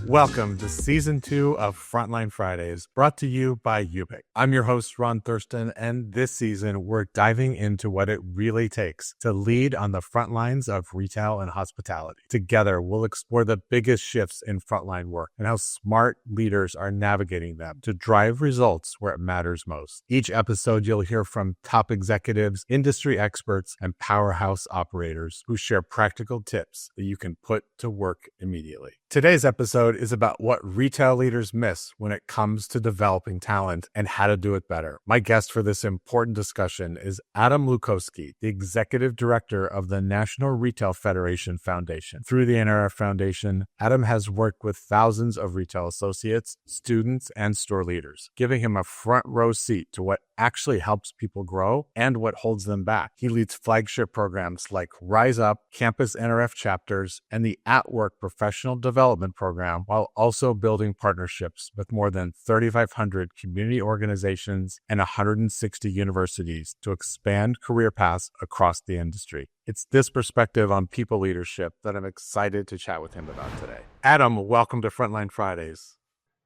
Welcome to Season 2 of Frontline Fridays, brought to you by Ubik. I'm your host, Ron Thurston, and this season we're diving into what it really takes to lead on the front lines of retail and hospitality. Together, we'll explore the biggest shifts in frontline work and how smart leaders are navigating them to drive results where it matters most. Each episode, you'll hear from top executives, industry experts, and powerhouse operators who share practical tips that you can put to work immediately. Today's episode is about what retail leaders miss when it comes to developing talent and how to do it better. My guest for this important discussion is Adam Lukoskie, the Executive Director of the National Retail Federation Foundation. Through the NRF Foundation, Adam has worked with thousands of retail associates, students, and store leaders, giving him a front row seat to what actually helps people grow and what holds them back. He leads flagship programs like Rise Up, Campus NRF Chapters, and the At Work Professional Development Program, while also building partnerships with more than 3,500 community organizations and 160 universities to expand career paths across the industry. It's this perspective on people leadership that I'm excited to chat with him about today. Adam, welcome to Frontline Fridays.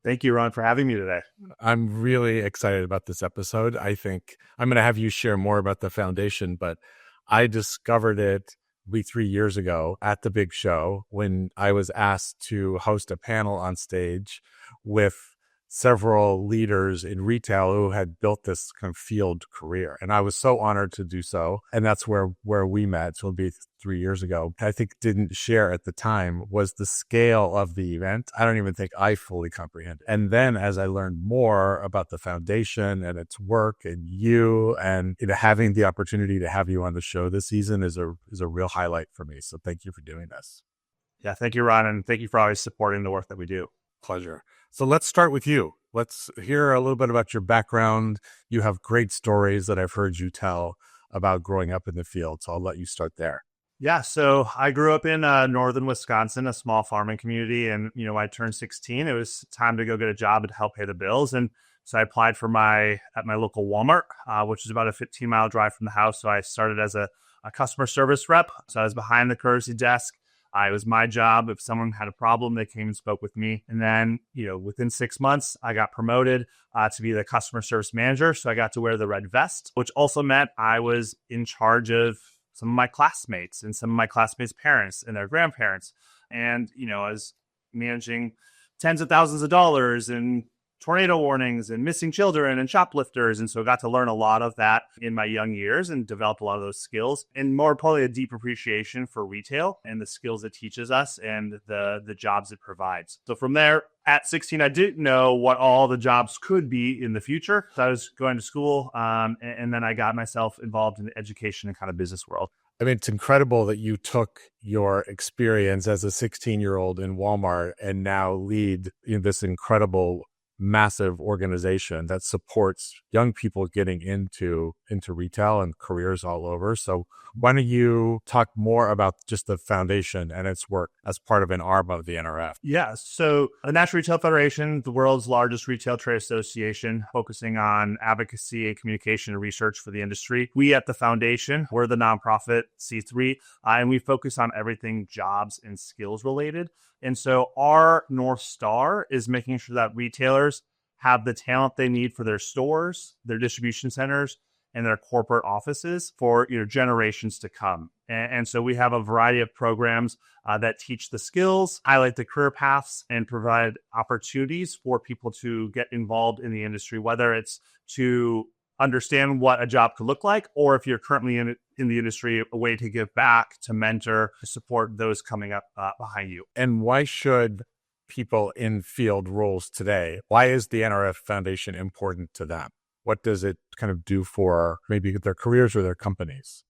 Thank you, Ron, for having me today. I'm really excited about this episode. I think I'm going to have you share more about the foundation, but I discovered it 3 years ago at the big show when I was asked to host a panel on stage with several leaders in retail who had built this kind of field career. And I was so honored to do so. And that's where we met. So it'll be 3 years ago. I think didn't share at the time was the scale of the event. I don't even think I fully comprehended. And then as I learned more about the foundation and its work and you and having the opportunity to have you on the show this season is a real highlight for me. So thank you for doing this. Yeah, thank you, Ron. And thank you for always supporting the work that we do. Pleasure. So let's start with you. Let's hear a little bit about your background. You have great stories that I've heard you tell about growing up in the field. So I'll let you start there. Yeah, so I grew up in northern Wisconsin, a small farming community. And, when I turned 16, it was time to go get a job and help pay the bills. And so I applied for at my local Walmart, which is about a 15-mile drive from the house. So I started as a customer service rep. So I was behind the courtesy desk. It was my job. If someone had a problem, they came and spoke with me. And then, within 6 months, I got promoted to be the customer service manager. So I got to wear the red vest, which also meant I was in charge of some of my classmates and some of my classmates' parents and their grandparents. And, I was managing tens of thousands of dollars and tornado warnings and missing children and shoplifters. And so I got to learn a lot of that in my young years and developed a lot of those skills, and more importantly, a deep appreciation for retail and the skills it teaches us and the jobs it provides. So from there, at 16, I didn't know what all the jobs could be in the future. So I was going to school, and then I got myself involved in the education and kind of business world. I mean, it's incredible that you took your experience as a 16-year-old in Walmart and now lead this incredible massive organization that supports young people getting into retail and careers all over. So why don't you talk more about just the foundation and its work as part of an arm of the NRF? Yeah. So the National Retail Federation, the world's largest retail trade association, focusing on advocacy and communication and research for the industry. We at the foundation, we're the nonprofit C3, and we focus on everything jobs and skills related. And so our North Star is making sure that retailers have the talent they need for their stores, their distribution centers, and their corporate offices for generations to come. And so we have a variety of programs that teach the skills, highlight the career paths, and provide opportunities for people to get involved in the industry, whether it's to understand what a job could look like, or if you're currently in the industry, a way to give back, to mentor, to support those coming up behind you. And why should people in field roles today, why is the NRF Foundation important to them? What does it kind of do for maybe their careers or their companies?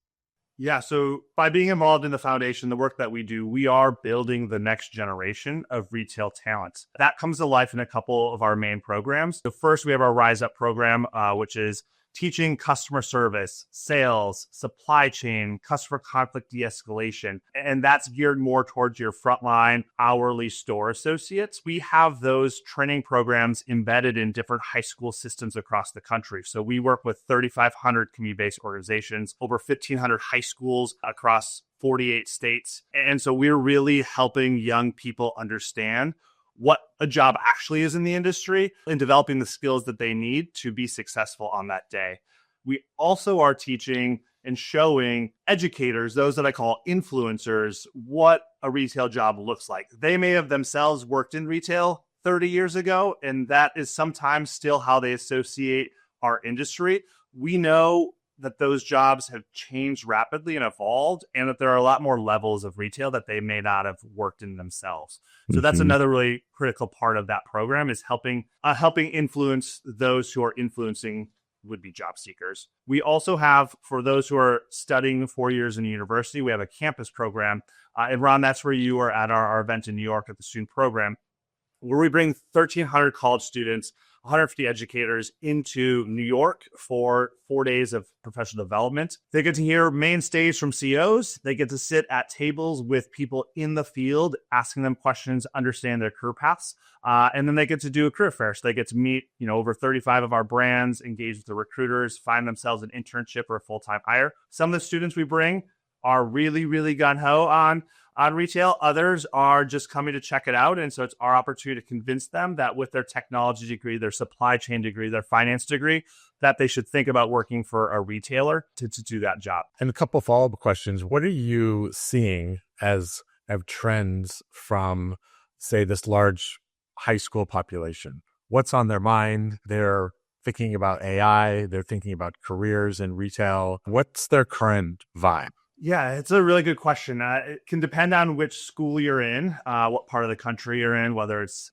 Yeah, so by being involved in the foundation, the work that we do, we are building the next generation of retail talent. That comes to life in a couple of our main programs. So first, we have our Rise Up program, which is teaching customer service, sales, supply chain, customer conflict de-escalation. And that's geared more towards your frontline hourly store associates. We have those training programs embedded in different high school systems across the country. So we work with 3,500 community-based organizations, over 1,500 high schools across 48 states. And so we're really helping young people understand what a job actually is in the industry and developing the skills that they need to be successful on that day. We also are teaching and showing educators, those that I call influencers, what a retail job looks like. They may have themselves worked in retail 30 years ago, and that is sometimes still how they associate our industry. We know that those jobs have changed rapidly and evolved, and that there are a lot more levels of retail that they may not have worked in themselves. So that's another really critical part of that program, is helping influence those who are influencing would-be job seekers. We also have, for those who are studying 4 years in university, we have a campus program. And Ron, that's where you were at our event in New York at the student program, where we bring 1,300 college students, 150 educators into New York for 4 days of professional development. They get to hear main stage from CEOs. They get to sit at tables with people in the field, asking them questions, understand their career paths. And then they get to do a career fair. So they get to meet, over 35 of our brands, engage with the recruiters, find themselves an internship or a full-time hire. Some of the students we bring are really, really gung-ho on retail. Others are just coming to check it out. And so it's our opportunity to convince them that with their technology degree, their supply chain degree, their finance degree, that they should think about working for a retailer to do that job. And a couple follow-up questions. What are you seeing as trends from, say, this large high school population? What's on their mind? They're thinking about AI. They're thinking about careers in retail. What's their current vibe? Yeah, it's a really good question. It can depend on which school you're in, what part of the country you're in, whether it's,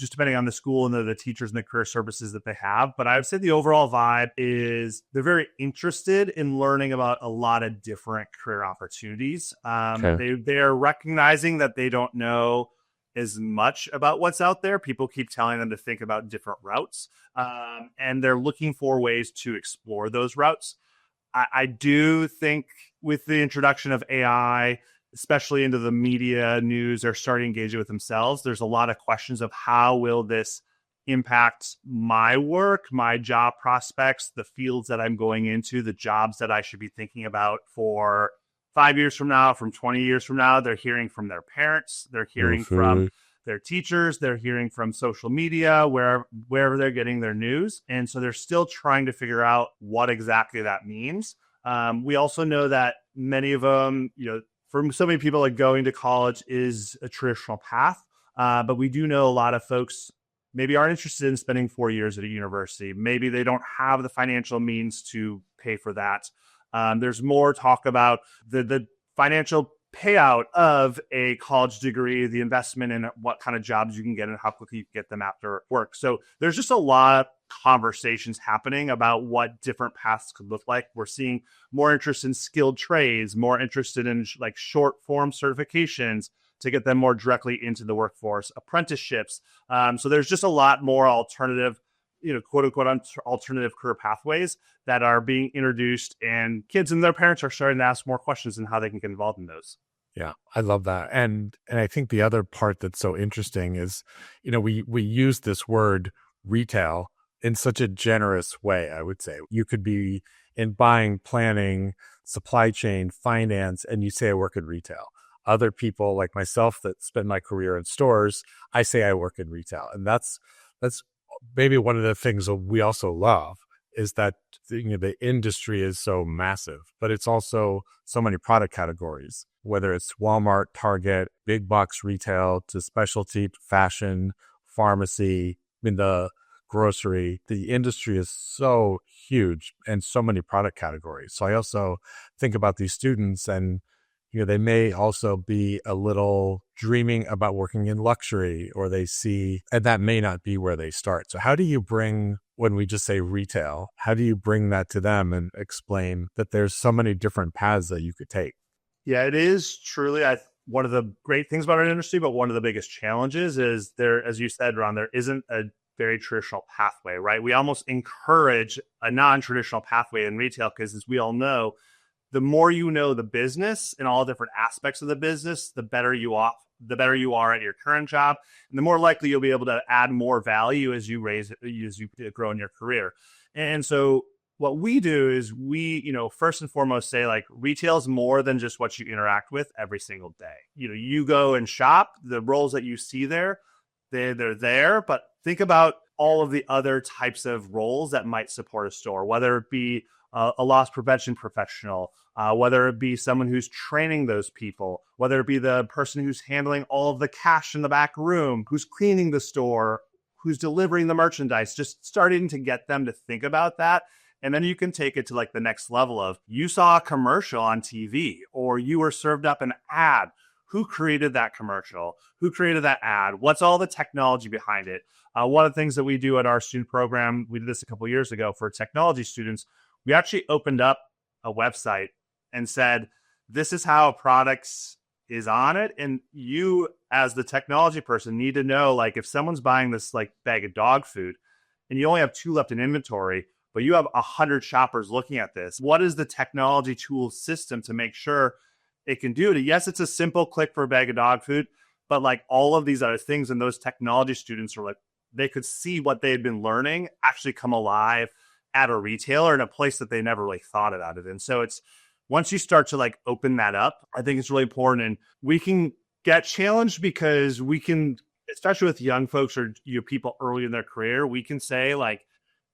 just depending on the school and the teachers and the career services that they have. But I would say the overall vibe is they're very interested in learning about a lot of different career opportunities. They're recognizing that they don't know as much about what's out there. People keep telling them to think about different routes, and they're looking for ways to explore those routes. I do think with the introduction of AI, especially into the media news, they're starting to engage it with themselves. There's a lot of questions of how will this impact my work, my job prospects, the fields that I'm going into, the jobs that I should be thinking about for 5 years from now, from 20 years from now. They're hearing from their parents. They're hearing from their teachers. They're hearing from social media, wherever they're getting their news. And so they're still trying to figure out what exactly that means. We also know that many of them, for so many people, like going to college is a traditional path. But we do know a lot of folks maybe aren't interested in spending 4 years at a university. Maybe they don't have the financial means to pay for that. There's more talk about the financial payout of a college degree, the investment in what kind of jobs you can get and how quickly you can get them after work. So there's just a lot of conversations happening about what different paths could look like. We're seeing more interest in skilled trades, more interested in like short form certifications to get them more directly into the workforce, apprenticeships. So there's just a lot more alternative, quote unquote, alternative career pathways that are being introduced, and kids and their parents are starting to ask more questions on how they can get involved in those. Yeah, I love that. And I think the other part that's so interesting is, we use this word retail in such a generous way, I would say. You could be in buying, planning, supply chain, finance, and you say, I work in retail. Other people like myself that spend my career in stores, I say I work in retail. And that's maybe one of the things that we also love is that the industry is so massive, but it's also so many product categories, whether it's Walmart, Target, big box retail to specialty, fashion, pharmacy, the grocery. The industry is so huge and so many product categories. So I also think about these students and they may also be a little dreaming about working in luxury, or they see, and that may not be where they start. So how do you bring, when we just say retail, how do you bring that to them and explain that there's so many different paths that you could take? Yeah, it is truly one of the great things about our industry, but one of the biggest challenges is there, as you said, Ron, there isn't a very traditional pathway, right? We almost encourage a non-traditional pathway in retail because, as we all know, the more you know the business and all different aspects of the business, the better you are at your current job, and the more likely you'll be able to add more value as you grow in your career. And so what we do is we, first and foremost say like retail is more than just what you interact with every single day. You go and shop, the roles that you see there, they're there, but think about all of the other types of roles that might support a store, whether it be a loss prevention professional, whether it be someone who's training those people, whether it be the person who's handling all of the cash in the back room, who's cleaning the store, who's delivering the merchandise, just starting to get them to think about that. And then you can take it to like the next level of you saw a commercial on TV or you were served up an ad. Who created that commercial? Who created that ad? What's all the technology behind it? One of the things that we do at our student program, we did this a couple of years ago for technology students. We actually opened up a website and said, this is how a product is on it. And you, as the technology person, need to know, like, if someone's buying this like bag of dog food and you only have 2 left in inventory, but you have 100 shoppers looking at this, what is the technology tool system to make sure it can do it? Yes, it's a simple click for a bag of dog food, but like all of these other things, and those technology students are like, they could see what they had been learning actually come alive at a retailer in a place that they never really thought about it. And so it's, once you start to like open that up, I think it's really important. And we can get challenged because we can, especially with young folks or people early in their career, we can say like,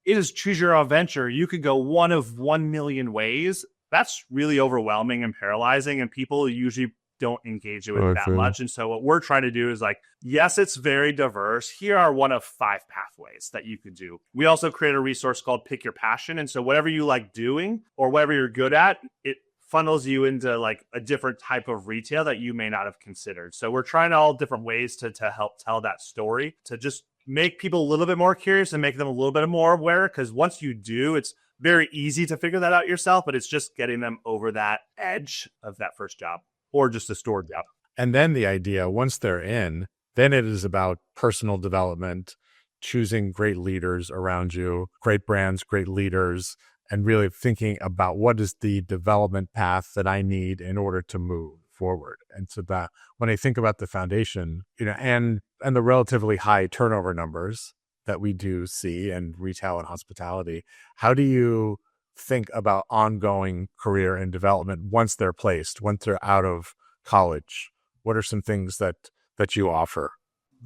it is choose your own venture. You could go one of 1 million ways. That's really overwhelming and paralyzing, and people usually don't engage with that much. And so what we're trying to do is like, yes, it's very diverse. Here are one of 5 pathways that you could do. We also create a resource called Pick Your Passion. And so whatever you like doing or whatever you're good at, it funnels you into like a different type of retail that you may not have considered. So we're trying all different ways to help tell that story, to just make people a little bit more curious and make them a little bit more aware. Because once you do, it's very easy to figure that out yourself, but it's just getting them over that edge of that first job or just a store job. And then the idea, once they're in, then it is about personal development, choosing great leaders around you, great brands, great leaders, and really thinking about what is the development path that I need in order to move forward. And so that when I think about the foundation, and the relatively high turnover numbers that we do see in retail and hospitality, how do you think about ongoing career and development once they're placed, once they're out of college? What are some things that you offer?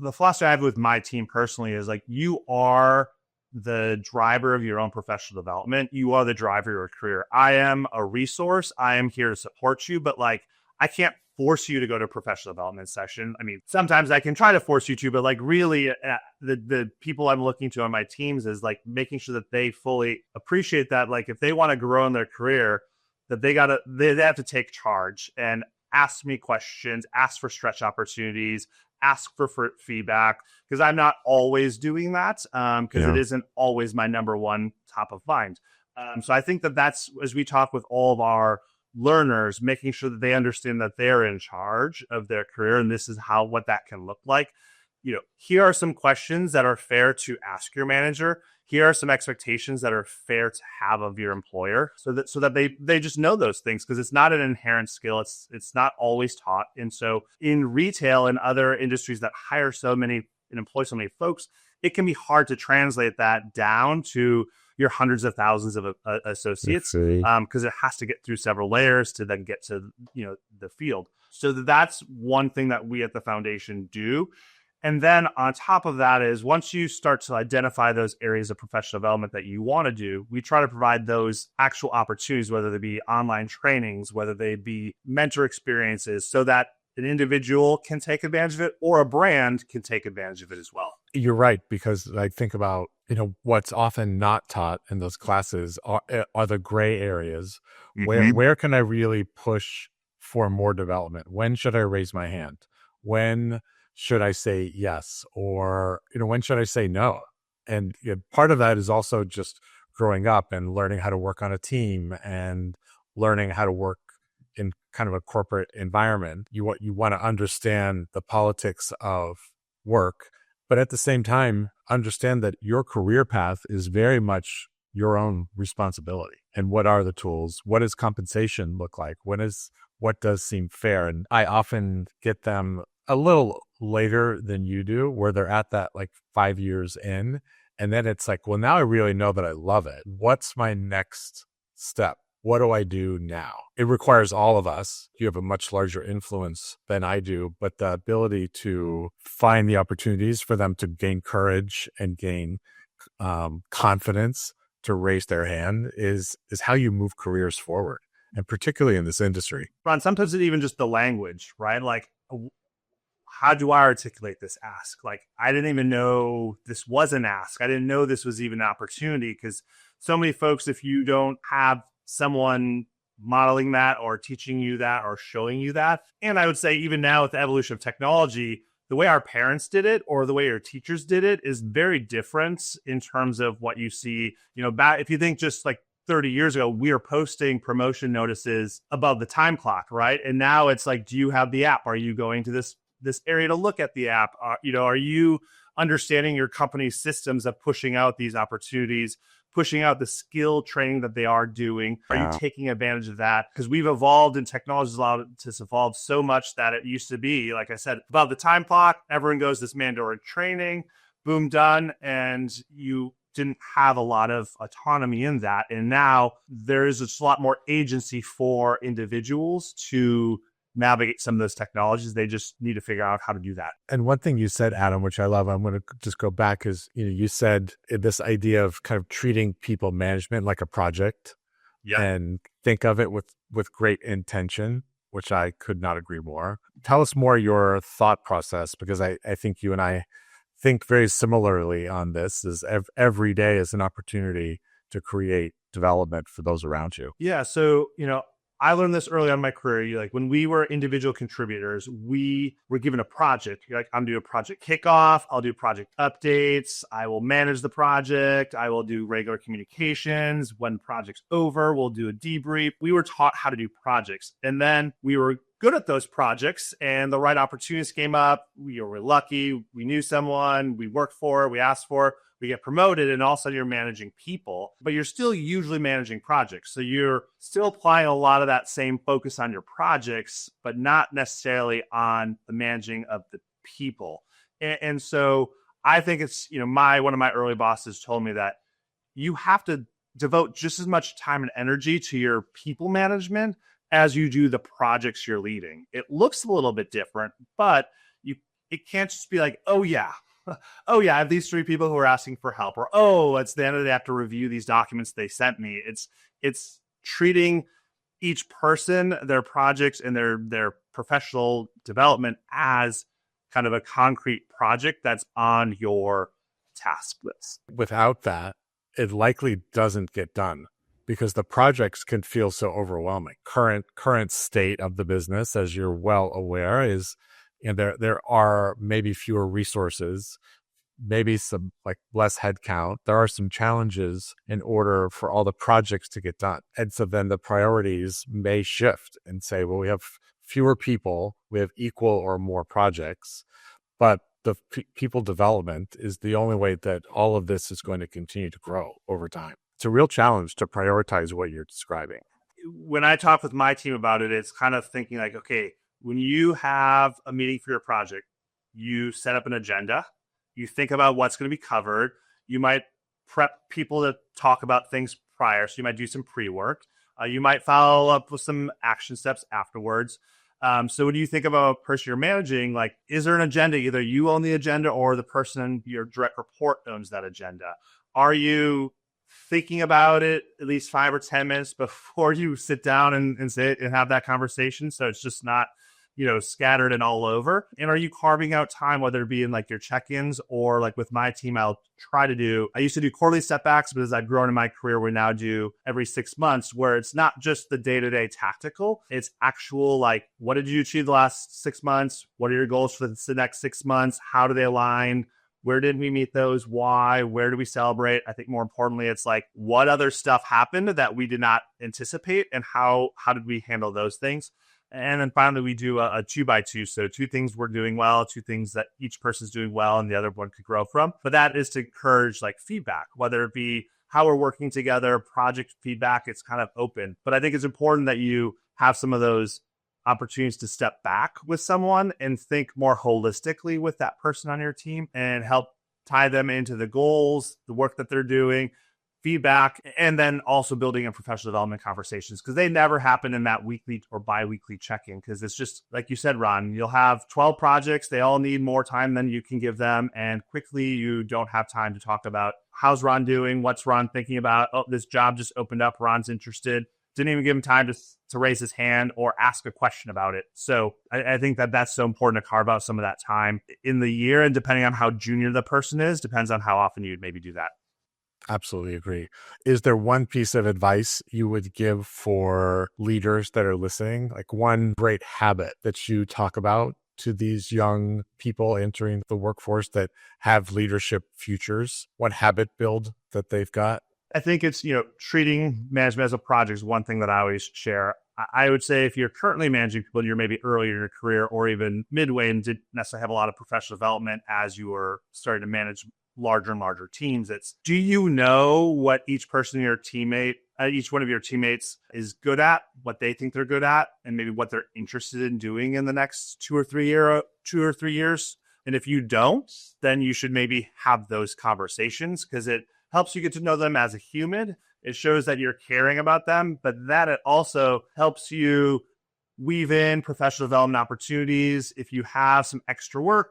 The philosophy I have with my team personally is like, you are the driver of your own professional development. You are the driver of your career. I am a resource. I am here to support you, but like, I can't force you to go to a professional development session. I mean, sometimes I can try to force you to, but like really the people I'm looking to on my teams is like making sure that they fully appreciate that. Like if they want to grow in their career, that they have to take charge and ask me questions, ask for stretch opportunities, ask for feedback, because I'm not always doing that because it isn't always my number one top of mind. So I think that's, as we talk with all of our learners, making sure that they understand that they're in charge of their career, and this is what that can look like. Here are some questions that are fair to ask your manager. Here are some expectations that are fair to have of your employer, so that they just know those things, because it's not an inherent skill. It's not always taught. And so in retail and other industries that hire so many and employ so many folks, it can be hard to translate that down to your hundreds of thousands of associates, because it has to get through several layers to then get to the field. So that's one thing that we at the foundation do. And then on top of that is, once you start to identify those areas of professional development that you want to do, we try to provide those actual opportunities, whether they be online trainings, whether they be mentor experiences, so that an individual can take advantage of it or a brand can take advantage of it as well. You're right, because I think about, what's often not taught in those classes are the gray areas. Where can I really push for more development? When should I raise my hand? When should I say yes? Or, when should I say no? And part of that is also just growing up and learning how to work on a team and learning how to work in kind of a corporate environment. You want to understand the politics of work, but at the same time, understand that your career path is very much your own responsibility. And what are the tools? What does compensation look like? What does seem fair? And I often get them a little later than you do, where they're at that like 5 years in. And then it's like, well, now I really know that I love it. What's my next step? what do I do now? It requires all of us. You have a much larger influence than I do, but the ability to find the opportunities for them to gain courage and gain confidence to raise their hand is how you move careers forward, and particularly in this industry. Ron, sometimes it's even just the language, right? Like, how do I articulate this ask? Like, I didn't even know this was an ask. I didn't know this was even an opportunity, because so many folks, if you don't have someone modeling that or teaching you that or showing you that, and I would say even now with the evolution of technology, the way our parents did it or the way our teachers did it is very different in terms of what you see. Back, if you think just like 30 years ago, we were posting promotion notices above the time clock, right? And now it's like, do you have the app? Are you going to this area to look at the app? Are you understanding your company's systems of pushing out these opportunities, pushing out the skill training that they are doing? Are you taking advantage of that? Because we've evolved and technology has allowed it to evolve so much that it used to be, like I said, above the time clock, everyone goes this mandatory training, boom, done. And you didn't have a lot of autonomy in that. And now there is a lot more agency for individuals to navigate some of those technologies. They just need to figure out how to do that. And one thing you said, Adam, which I love, I'm going to just go back, is you said this idea of kind of treating people management like a project, and think of it with great intention, which I could not agree more. Tell us more your thought process, because I think you and I think very similarly on this. Is every day is an opportunity to create development for those around you. Yeah. So, I learned this early on in my career. Like, when we were individual contributors, we were given a project. You're like, I'm doing a project kickoff. I'll do project updates. I will manage the project. I will do regular communications. When project's over, we'll do a debrief. We were taught how to do projects. And then we were good at those projects, and the right opportunities came up. We were lucky. We knew someone. We worked for it. We asked for it. We get promoted, and all of a sudden you're managing people, but you're still usually managing projects. So you're still applying a lot of that same focus on your projects, but not necessarily on the managing of the people. And so I think it's, one of my early bosses told me that you have to devote just as much time and energy to your people management as you do the projects you're leading. It looks a little bit different, but it can't just be like, oh yeah, I have these 3 people who are asking for help, or, oh, it's the end of the day, I have to review these documents they sent me. It's treating each person, their projects, and their professional development as kind of a concrete project that's on your task list. Without that, it likely doesn't get done, because the projects can feel so overwhelming. Current state of the business, as you're well aware, is there are maybe fewer resources, maybe some like less headcount. There are some challenges in order for all the projects to get done. And so then the priorities may shift and say, well, we have fewer people, we have equal or more projects, but the people development is the only way that all of this is going to continue to grow over time. It's a real challenge to prioritize what you're describing. When I talk with my team about it, it's kind of thinking like, okay, when you have a meeting for your project, you set up an agenda, you think about what's going to be covered. You might prep people to talk about things prior. So you might do some pre-work. You might follow up with some action steps afterwards. So when you think about a person you're managing, like, is there an agenda? Either you own the agenda or the person, your direct report, owns that agenda. Are you thinking about it at least 5 or 10 minutes before you sit down and say it and have that conversation, so it's just not scattered and all over? And are you carving out time, whether it be in like your check-ins, or like with my team, I used to do quarterly setbacks, but as I've grown in my career, we now do every 6 months, where it's not just the day-to-day tactical, it's actual, like, what did you achieve the last 6 months? What are your goals for the next 6 months? How do they align? Where did we meet those? Why? Where do we celebrate? I think more importantly, it's like, what other stuff happened that we did not anticipate, and how did we handle those things? And then finally, we do a 2x2. So 2 things we're doing well, 2 things that each person's doing well and the other one could grow from. But that is to encourage like feedback, whether it be how we're working together, project feedback. It's kind of open. But I think it's important that you have some of those opportunities to step back with someone and think more holistically with that person on your team and help tie them into the goals, the work that they're doing, feedback, and then also building in professional development conversations, because they never happen in that weekly or bi-weekly check-in, because it's just like you said, Ron, you'll have 12 projects. They all need more time than you can give them. And quickly you don't have time to talk about how's Ron doing? What's Ron thinking about? Oh, this job just opened up. Ron's interested. Didn't even give him time to raise his hand or ask a question about it. So I think that's so important to carve out some of that time in the year. And depending on how junior the person is, depends on how often you'd maybe do that. Absolutely agree. Is there one piece of advice you would give for leaders that are listening? Like one great habit that you talk about to these young people entering the workforce that have leadership futures? One habit build that they've got? I think it's, treating management as a project is one thing that I always share. I would say if you're currently managing people, you're maybe earlier in your career or even midway and didn't necessarily have a lot of professional development as you were starting to manage larger and larger teams. It's, do you know what each person in your teammate, each one of your teammates is good at, what they think they're good at, and maybe what they're interested in doing in the next 2 or 3 years? And if you don't, then you should maybe have those conversations, because it helps you get to know them as a human. It shows that you're caring about them, but that it also helps you weave in professional development opportunities. If you have some extra work,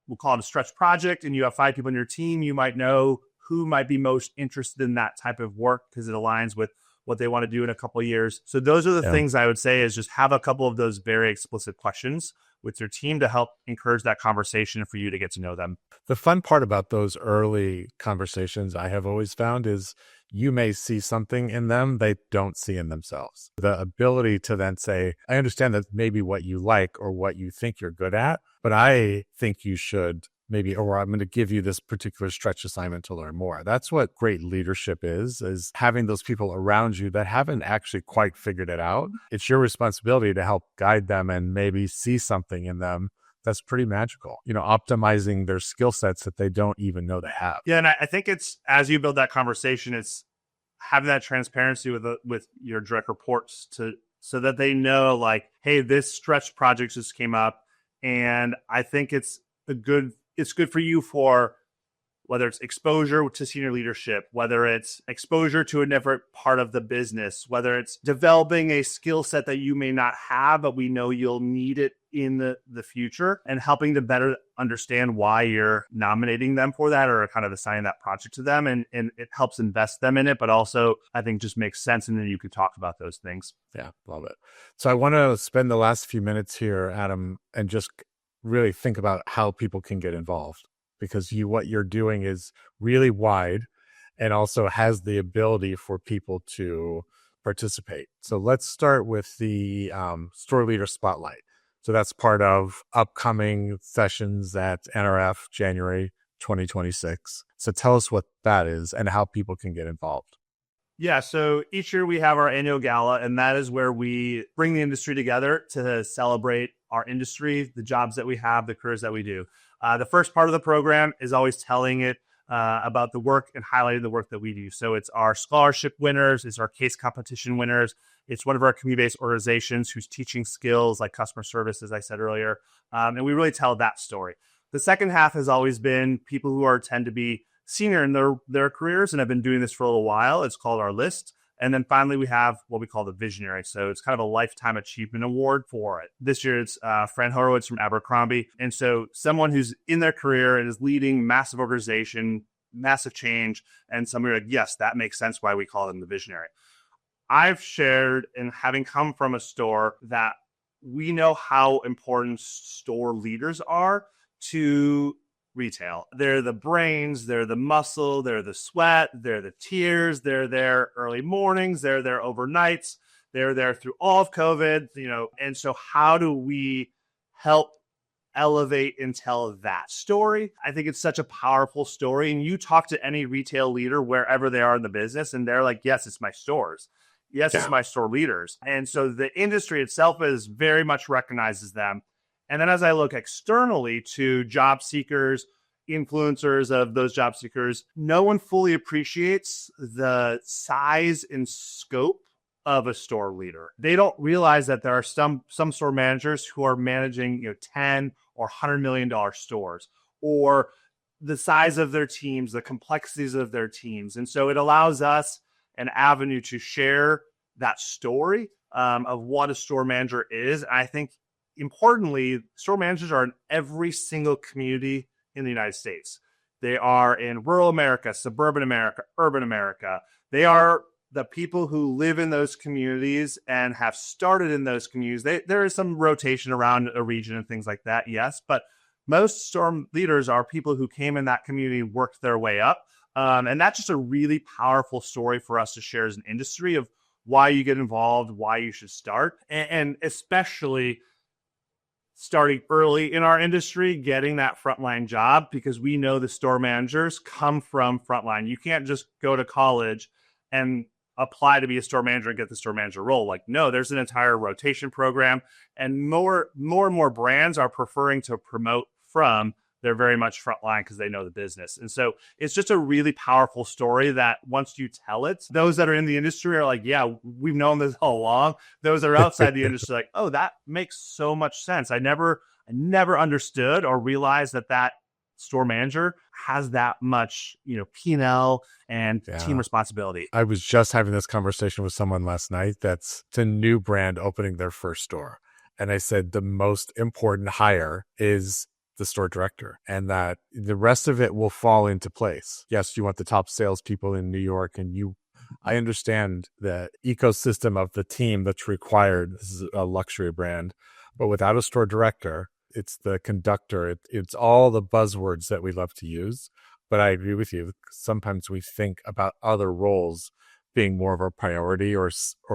we'll call it a stretch project, and you have 5 people on your team, you might know who might be most interested in that type of work because it aligns with what they want to do in a couple of years. So those are the things I would say, is just have a couple of those very explicit questions with your team to help encourage that conversation for you to get to know them. The fun part about those early conversations I have always found is you may see something in them they don't see in themselves. The ability to then say, I understand that maybe what you like or what you think you're good at, but I think you should maybe, or I'm going to give you this particular stretch assignment to learn more. That's what great leadership is having those people around you that haven't actually quite figured it out. It's your responsibility to help guide them and maybe see something in them that's pretty magical, optimizing their skill sets that they don't even know they have. Yeah. And I think it's, as you build that conversation, it's having that transparency with your direct reports so that they know, like, hey, this stretch project just came up. And I think it's good for you for whether it's exposure to senior leadership, whether it's exposure to a different part of the business, whether it's developing a skill set that you may not have, but we know you'll need it in the future, and helping to better understand why you're nominating them for that or kind of assigning that project to them. And it helps invest them in it, but also I think just makes sense. And then you can talk about those things. Yeah, love it. So I want to spend the last few minutes here, Adam, and just really think about how people can get involved, because what you're doing is really wide and also has the ability for people to participate. So let's start with the Store Leader Spotlight. So that's part of upcoming sessions at NRF January 2026. So tell us what that is and how people can get involved. Yeah, so each year we have our annual gala, and that is where we bring the industry together to celebrate our industry, the jobs that we have, the careers that we do. The first part of the program is always telling it about the work and highlighting the work that we do. So it's our scholarship winners, it's our case competition winners, it's one of our community-based organizations who's teaching skills like customer service, as I said earlier, and we really tell that story. The second half has always been people who tend to be senior in their careers and have been doing this for a little while. It's called our list. And then finally, we have what we call the visionary. So it's kind of a lifetime achievement award for it. This year, it's Fran Horowitz from Abercrombie. And so someone who's in their career and is leading massive organization, massive change, and somebody like, yes, that makes sense why we call them the visionary. I've shared, and having come from a store, that we know how important store leaders are to retail. They're the brains, they're the muscle, they're the sweat, they're the tears, they're there early mornings, they're there overnights, they're there through all of COVID, and so how do we help elevate and tell that story? I think it's such a powerful story. And you talk to any retail leader wherever they are in the business, and they're like, yes, it's my stores. Yes, it's my store leaders. And so the industry itself is very much recognizes them. And then as I look externally to job seekers, influencers of those job seekers, no one fully appreciates the size and scope of a store leader. They don't realize that there are some store managers who are managing 10 or $100 million stores, or the size of their teams, the complexities of their teams. And so it allows us an avenue to share that story of what a store manager is. And I think importantly, store managers are in every single community in the United States. They are in rural America, suburban America, urban America. They are the people who live in those communities and have started in those communities. There is some rotation around a region and things like that, yes, but most store leaders are people who came in that community, worked their way up. And that's just a really powerful story for us to share as an industry of why you get involved, why you should start, and especially starting early in our industry, getting that frontline job, because we know the store managers come from frontline. You can't just go to college and apply to be a store manager and get the store manager role. Like, no, there's an entire rotation program, and more and more brands are preferring to promote from. They're very much frontline because they know the business. And so it's just a really powerful story that once you tell it, those that are in the industry are like, yeah, we've known this all along. Those that are outside the industry are like, oh, that makes so much sense. I never understood or realized that store manager has that much, P&L and team responsibility. I was just having this conversation with someone last night it's a new brand opening their first store. And I said the most important hire is the store director, and that the rest of it will fall into place. Yes, you want the top salespeople in New York, and I understand the ecosystem of the team that's required. This is a luxury brand, but without a store director, it's the conductor. It's all the buzzwords that we love to use. But I agree with you. Sometimes we think about other roles being more of a priority or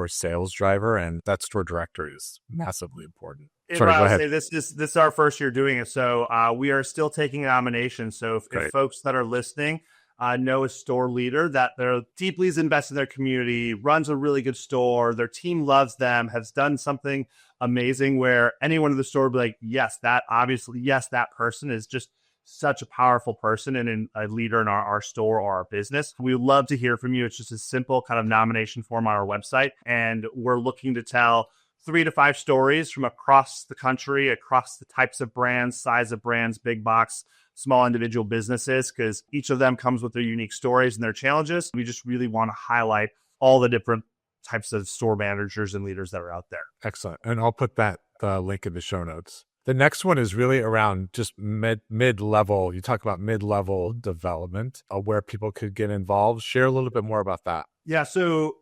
sales driver, and that store director is massively important. Sorry, go ahead. This is our first year doing it, so we are still taking nominations. So if folks that are listening know a store leader that they're deeply invested in their community, runs a really good store, their team loves them, has done something amazing where anyone in the store will be like, yes, that person is just such a powerful person and a leader in our store or our business. We would love to hear from you. It's just a simple kind of nomination form on our website, and we're looking to tell 3 to 5 stories from across the country, across the types of brands, size of brands, big box, small individual businesses, because each of them comes with their unique stories and their challenges. We just really want to highlight all the different types of store managers and leaders that are out there. Excellent. And I'll put that link in the show notes. The next one is really around just mid-level. You talk about mid-level development, where people could get involved. Share a little bit more about that. Yeah. So,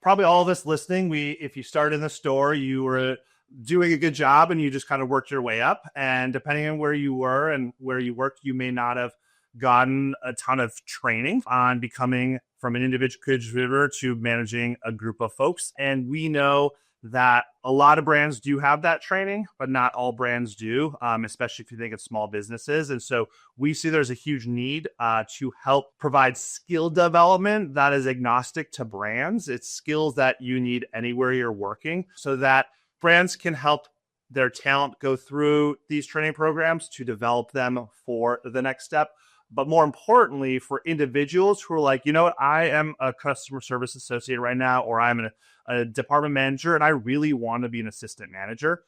probably all of us listening, if you started in the store, you were doing a good job and you just kind of worked your way up. And depending on where you were and where you worked, you may not have gotten a ton of training on becoming from an individual contributor to managing a group of folks. And we know that a lot of brands do have that training, but not all brands do, especially if you think of small businesses. And so we see there's a huge need to help provide skill development that is agnostic to brands. It's skills that you need anywhere you're working so that brands can help their talent go through these training programs to develop them for the next step. But more importantly, for individuals who are like, you know what, I am a customer service associate right now, or I'm a department manager, and I really want to be an assistant manager.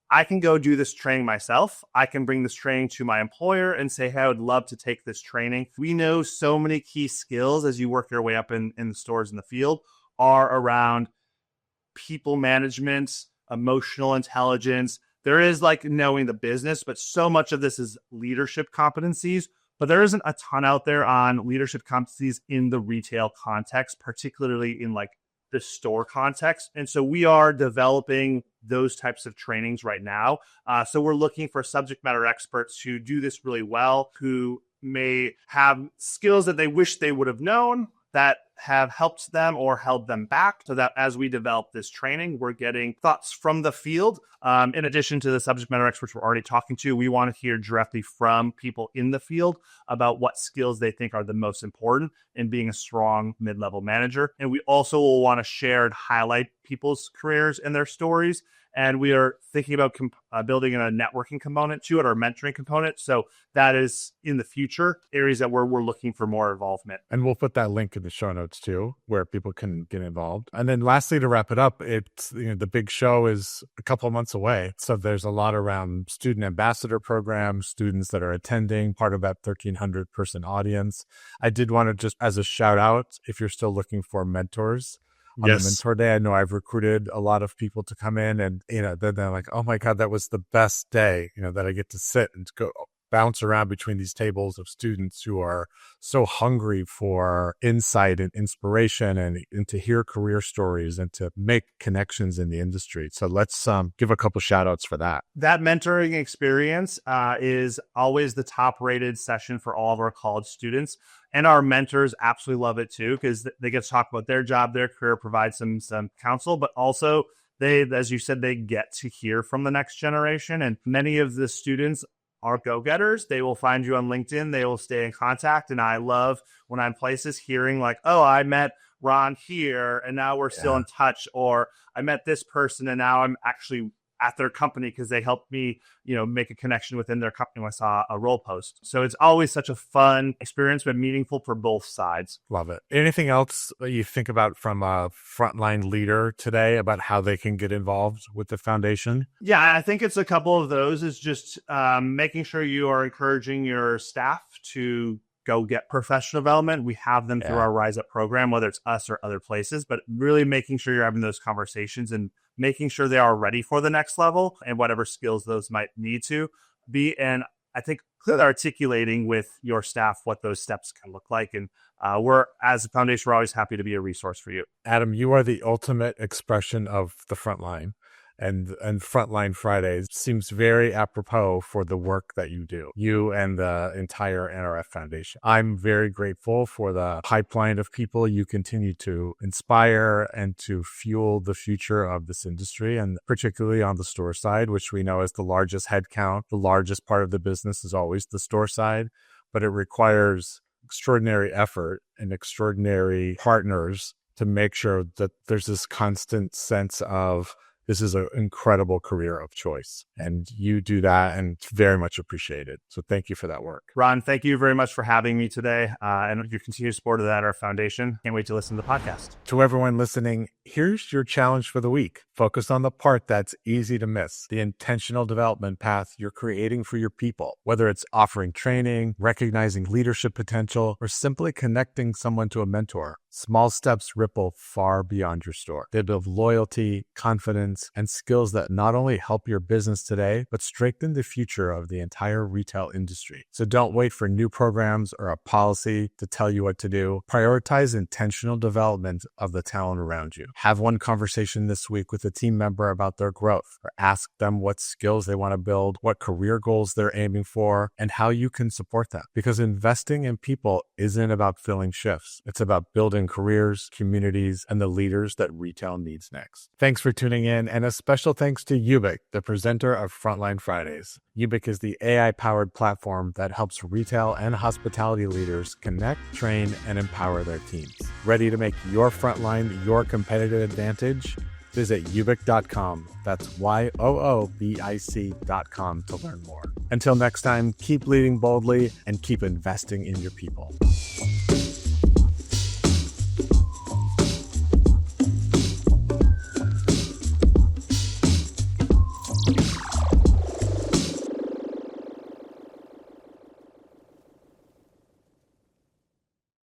I can go do this training myself. I can bring this training to my employer and say, hey, I would love to take this training. We know so many key skills as you work your way up in the stores in the field are around people management, emotional intelligence. There is like knowing the business, but so much of this is leadership competencies. But there isn't a ton out there on leadership competencies in the retail context, particularly in like the store context. And so we are developing those types of trainings right now. So we're looking for subject matter experts who do this really well, who may have skills that they wish they would have known that have helped them or held them back, so that as we develop this training, we're getting thoughts from the field. In addition to the subject matter experts we're already talking to, we want to hear directly from people in the field about what skills they think are the most important in being a strong mid-level manager. And we also will want to share and highlight people's careers and their stories. And we are thinking about building in a networking component to it, or mentoring component. So that is in the future areas that we're looking for more involvement. And we'll put that link in the show notes notes too, where people can get involved. And then lastly, to wrap it up, it's, the big show is a couple of months away. So there's a lot around student ambassador programs, students that are attending, part of that 1,300 person audience. I did want to just, as a shout out, if you're still looking for mentors, on the mentor day, I know I've recruited a lot of people to come in, and then they're like, "Oh my God, that was the best day!" That I get to sit and go bounce around between these tables of students who are so hungry for insight and inspiration, and to hear career stories and to make connections in the industry. So let's give a couple shout outs for that. That mentoring experience is always the top rated session for all of our college students. And our mentors absolutely love it too, because they get to talk about their job, their career, provide some counsel, but also they, as you said, they get to hear from the next generation. And many of the students are go-getters. They will find you on LinkedIn. They will stay in contact. And I love when I'm places hearing like, oh, I met Ron here and now we're still in touch. Or I met this person and now I'm actually at their company because they helped me, make a connection within their company when I saw a role post. So it's always such a fun experience, but meaningful for both sides. Love it. Anything else that you think about from a frontline leader today about how they can get involved with the foundation? Yeah, I think it's a couple of those is just making sure you are encouraging your staff to go get professional development. We have them through our Rise Up program, whether it's us or other places, but really making sure you're having those conversations and making sure they are ready for the next level and whatever skills those might need to be. And I think clearly articulating with your staff what those steps can look like. And we're, as a foundation, we're always happy to be a resource for you. Adam, you are the ultimate expression of the frontline. And Frontline Fridays seems very apropos for the work that you do, you and the entire NRF Foundation. I'm very grateful for the pipeline of people you continue to inspire and to fuel the future of this industry, and particularly on the store side, which we know is the largest headcount. The largest part of the business is always the store side, but it requires extraordinary effort and extraordinary partners to make sure that there's this constant sense of this is an incredible career of choice. And you do that, and it's very much appreciated. So thank you for that work. Ron, thank you very much for having me today and your continued support of the NRF Foundation. Can't wait to listen to the podcast. To everyone listening, here's your challenge for the week. Focus on the part that's easy to miss, the intentional development path you're creating for your people, whether it's offering training, recognizing leadership potential, or simply connecting someone to a mentor. Small steps ripple far beyond your store. They build loyalty, confidence, and skills that not only help your business today, but strengthen the future of the entire retail industry. So don't wait for new programs or a policy to tell you what to do. Prioritize intentional development of the talent around you. Have one conversation this week with a team member about their growth, or ask them what skills they want to build, what career goals they're aiming for, and how you can support them. Because investing in people isn't about filling shifts. It's about building careers, communities, and the leaders that retail needs next. Thanks for tuning in, and a special thanks to Ubik, the presenter of Frontline Fridays. Ubik is the AI-powered platform that helps retail and hospitality leaders connect, train, and empower their teams. Ready to make your frontline your competitive advantage? Visit ubik.com. That's YOOBIC.com to learn more. Until next time, keep leading boldly and keep investing in your people.